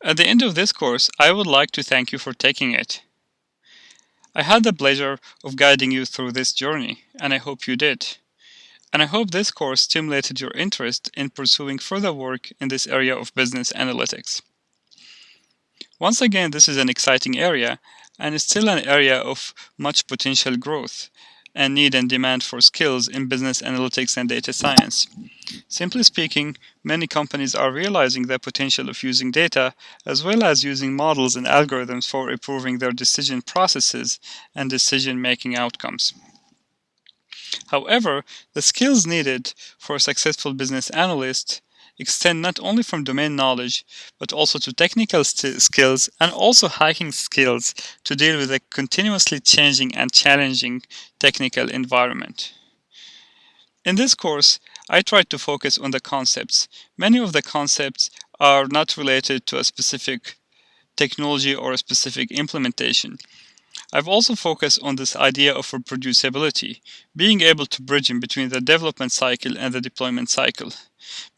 At the end of this course, I would like to thank you for taking it. I had the pleasure of guiding you through this journey, and I hope you did. And I hope this course stimulated your interest in pursuing further work in this area of business analytics. Once again, this is an exciting area, and it's still an area of much potential growth and need and demand for skills in business analytics and data science. Simply speaking, many companies are realizing the potential of using data as well as using models and algorithms for improving their decision processes and decision making outcomes. However, the skills needed for a successful business analyst extend not only from domain knowledge, but also to technical skills and also hacking skills to deal with a continuously changing and challenging technical environment. In this course, I tried to focus on the concepts. Many of the concepts are not related to a specific technology or a specific implementation. I've also focused on this idea of reproducibility, being able to bridge in between the development cycle and the deployment cycle.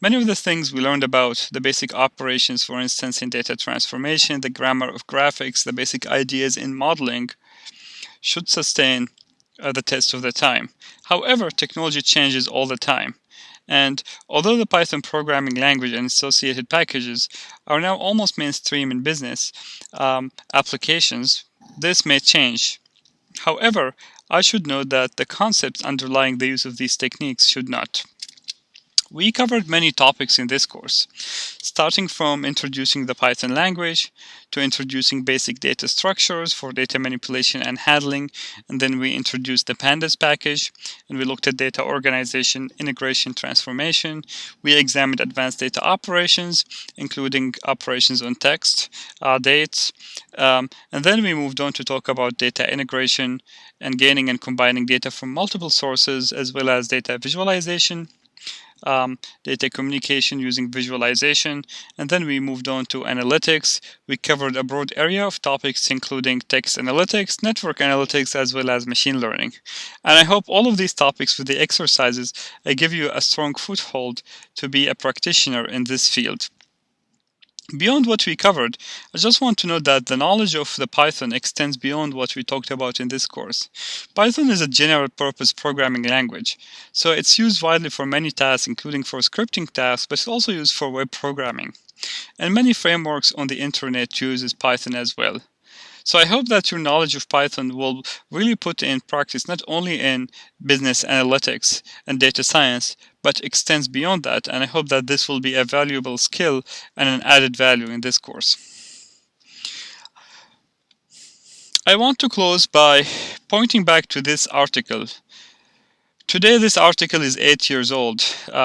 Many of the things we learned about, the basic operations, for instance, in data transformation, the grammar of graphics, the basic ideas in modeling, should sustain the test of the time. However, technology changes all the time. And although the Python programming language and associated packages are now almost mainstream in business applications, this may change. However, I should note that the concepts underlying the use of these techniques should not. We covered many topics in this course, starting from introducing the Python language to introducing basic data structures for data manipulation and handling, and then we introduced the Pandas package, and we looked at data organization, integration, transformation. We examined advanced data operations, including operations on text, dates, and then we moved on to talk about data integration and gaining and combining data from multiple sources, as well as data visualization. Data communication using visualization, and then we moved on to analytics. We covered a broad area of topics including text analytics, network analytics, as well as machine learning. And I hope all of these topics with the exercises give you a strong foothold to be a practitioner in this field. Beyond what we covered, I just want to note that the knowledge of the Python extends beyond what we talked about in this course. Python is a general-purpose programming language, so it's used widely for many tasks, including for scripting tasks, but it's also used for web programming. And many frameworks on the internet uses Python as well. So I hope that your knowledge of Python will really put in practice not only in business analytics and data science, but extends beyond that. And I hope that this will be a valuable skill and an added value in this course. I want to close by pointing back to this article. Today, this article is 8 years old,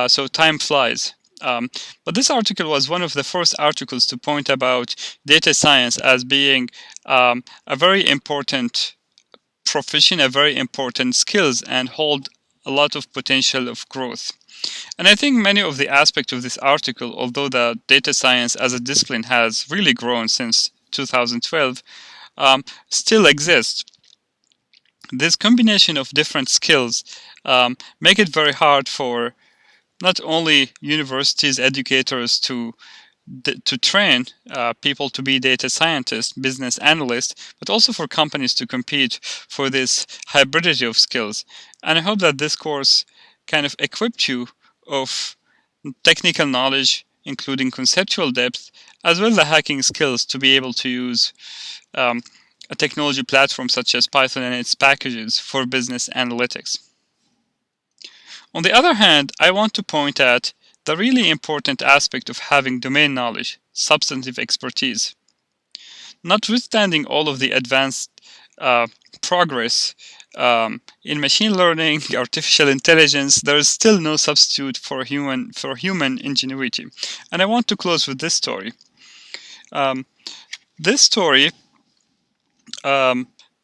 so time flies. But this article was one of the first articles to point about data science as being a very important profession, a very important skills, and hold a lot of potential of growth. And I think many of the aspects of this article, although the data science as a discipline has really grown since 2012, still exist. This combination of different skills make it very hard for not only universities, educators to train people to be data scientists, business analysts, but also for companies to compete for this hybridity of skills. And I hope that this course kind of equipped you of technical knowledge, including conceptual depth, as well as the hacking skills to be able to use a technology platform such as Python and its packages for business analytics. On the other hand, I want to point at the really important aspect of having domain knowledge, substantive expertise. Notwithstanding all of the advanced progress in machine learning, artificial intelligence, there is still no substitute for human ingenuity. And I want to close with this story. This story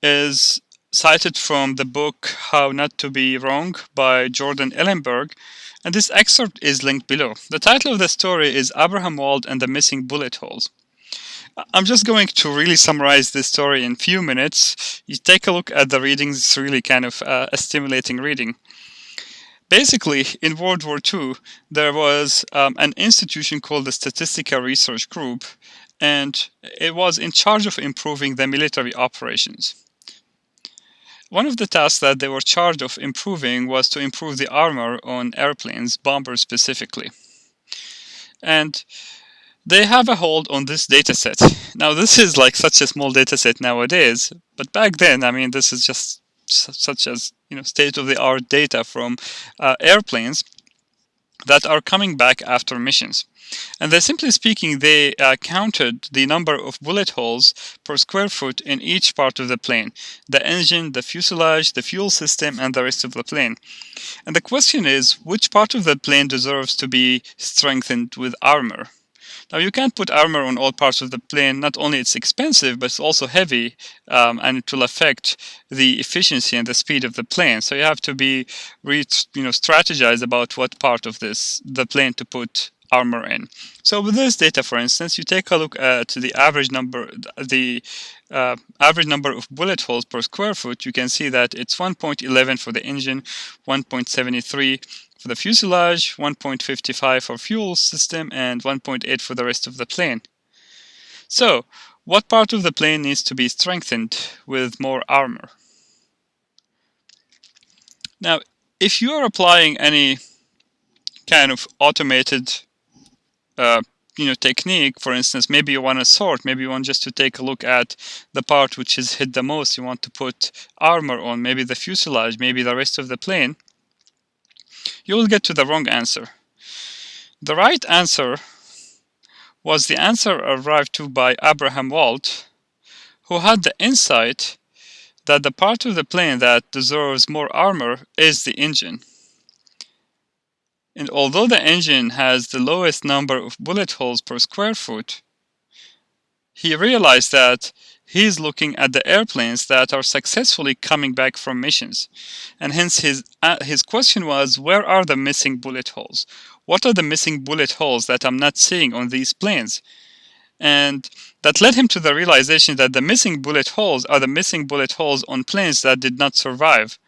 is cited from the book How Not to Be Wrong by Jordan Ellenberg, and this excerpt is linked below. The title of the story is Abraham Wald and the Missing Bullet Holes. I'm just going to really summarize this story in a few minutes. You take a look at the readings, it's really kind of a stimulating reading. Basically, in World War II, there was an institution called the Statistical Research Group, and it was in charge of improving the military operations. One of the tasks that they were charged of improving was to improve the armor on airplanes, bombers specifically. And they have a hold on this data set. Now, this is like such a small data set nowadays, but back then, I mean, this is just such as, state-of-the-art data from airplanes that are coming back after missions. And simply speaking, they counted the number of bullet holes per square foot in each part of the plane: the engine, the fuselage, the fuel system, and the rest of the plane. And the question is, which part of the plane deserves to be strengthened with armor? Now, you can't put armor on all parts of the plane. Not only it's expensive, but it's also heavy, and it will affect the efficiency and the speed of the plane. So you have to be strategize about what part of the plane to put armor in. So with this data, for instance, you take a look at the average number of bullet holes per square foot. You can see that it's 1.11 for the engine, 1.73 for the fuselage, 1.55 for fuel system, and 1.8 for the rest of the plane. So, what part of the plane needs to be strengthened with more armor? Now, if you are applying any kind of automated technique, for instance, maybe you want to sort, maybe you want just to take a look at the part which is hit the most, you want to put armor on, maybe the fuselage, maybe the rest of the plane, you will get to the wrong answer. The right answer was the answer arrived to by Abraham Wald, who had the insight that the part of the plane that deserves more armor is the engine. And although the engine has the lowest number of bullet holes per square foot, he realized that he's looking at the airplanes that are successfully coming back from missions. And hence his question was, where are the missing bullet holes? What are the missing bullet holes that I'm not seeing on these planes? And that led him to the realization that the missing bullet holes are the missing bullet holes on planes that did not survive.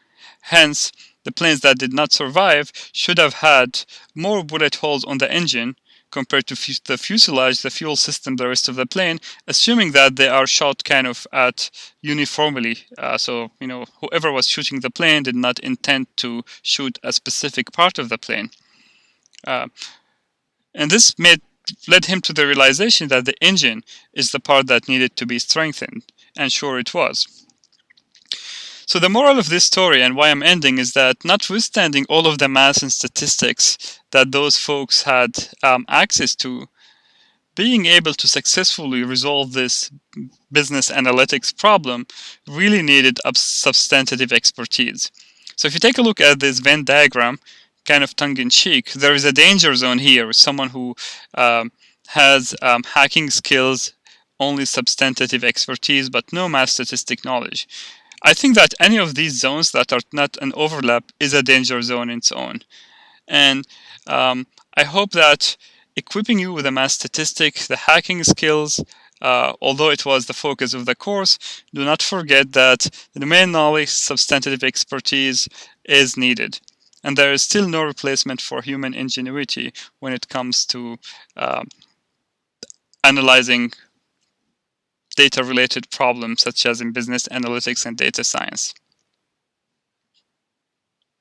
Hence, the planes that did not survive should have had more bullet holes on the engine compared to the fuselage, the fuel system, the rest of the plane, assuming that they are shot kind of at uniformly. So, whoever was shooting the plane did not intend to shoot a specific part of the plane. And this led him to the realization that the engine is the part that needed to be strengthened. And sure it was. So the moral of this story, and why I'm ending, is that notwithstanding all of the math and statistics that those folks had access to, being able to successfully resolve this business analytics problem really needed substantive expertise. So if you take a look at this Venn diagram, kind of tongue-in-cheek, there is a danger zone here with someone who has hacking skills, only substantive expertise, but no math statistic knowledge. I think that any of these zones that are not an overlap is a danger zone in its own. And I hope that equipping you with the math statistic, the hacking skills, although it was the focus of the course, do not forget that the domain knowledge, substantive expertise is needed. And there is still no replacement for human ingenuity when it comes to analyzing data-related problems such as in business analytics and data science.